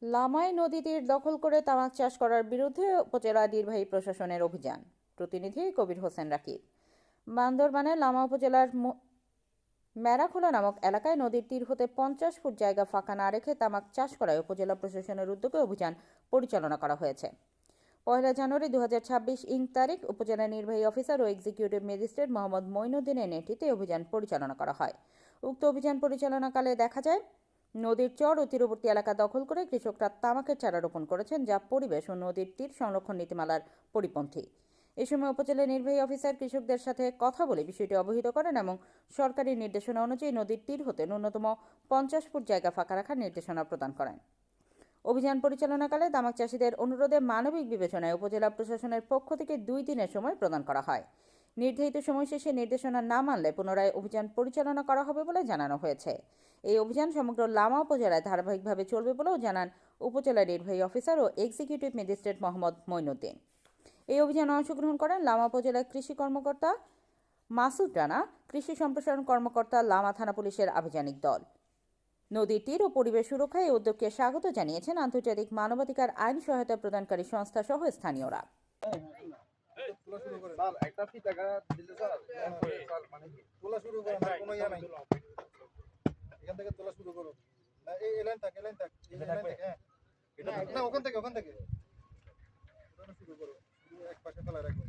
লামাই নদী তীর দখল করে তামাক চাষ করার বিরুদ্ধে উপজেলা নির্বাহী প্রশাসনের অভিযান। প্রতিনিধি কবির হোসেন রাকিব। বান্দরবানের লামা উপজেলার মেরাখোলা নামক এলাকায় নদীর তীর হতে 50 ফুট জায়গা ফাঁকা না রেখে তামাক চাষ করায় উপজেলা প্রশাসনের উদ্যোগে অভিযান পরিচালনা করা হয়েছে। 1 জানুয়ারি 2026 তারিখ উপজেলা নির্বাহী অফিসার ও এক্সিকিউটিভ ম্যাজিস্ট্রেট মোহাম্মদ মঈনুদ্দিনের নেতৃত্বে অভিযান পরিচালনা করা হয়। উক্ত অভিযান পরিচালনাকালে দেখা যায়, নদীর চর ও তীরবর্তী এলাকা দখল করে কৃষকরা তামাকের চারা রোপণ করেছেন, যা পরিবেশ ও নদীর তীর সংরক্ষণ নীতিমালার পরিপন্থী। এ সময় উপজেলা নির্বাহী অফিসার কৃষকদের সাথে কথা বলে বিষয়টি অবহিত করেন এবং সরকারি নির্দেশনা অনুযায়ী নদীর তীর হতে ন্যূনতম 50 ফুট জায়গা ফাঁকা রাখার নির্দেশনা প্রদান করেন। অভিযান পরিচালনাকালে তামাক চাষিদের অনুরোধে মানবিক বিবেচনায় উপজেলা প্রশাসনের পক্ষ থেকে 2 দিনের সময় প্রদান করা হয়। নির্ধারিত সময় শেষে নির্দেশনা না মানলে পুনরায় অভিযান পরিচালনা করা হবে বলে জানানো হয়েছে। এই অভিযান সমগ্র লামা উপজেলায় ধারাবাহিকভাবে চলবে বলেও জানান উপজেলা নির্বাহী অফিসার ও এক্সিকিউটিভ ম্যাজিস্ট্রেট মোহাম্মদ মঈনুদ্দিন। এই অভিযানে অংশগ্রহণ করেন লামা উপজেলার কৃষি কর্মকর্তা মাসুদ রানা, কৃষি সম্প্রসারণ কর্মকর্তা, লামা থানা পুলিশের আভিযানিক দল। নদীর তীর ও পরিবেশ সুরক্ষায় এই উদ্যোগকে স্বাগত জানিয়েছেন আন্তর্জাতিক মানবাধিকার আইন সহায়তা প্রদানকারী সংস্থা সহ স্থানীয়রা। ওখান থেকে এক পাশে ফেলা রাখবেন।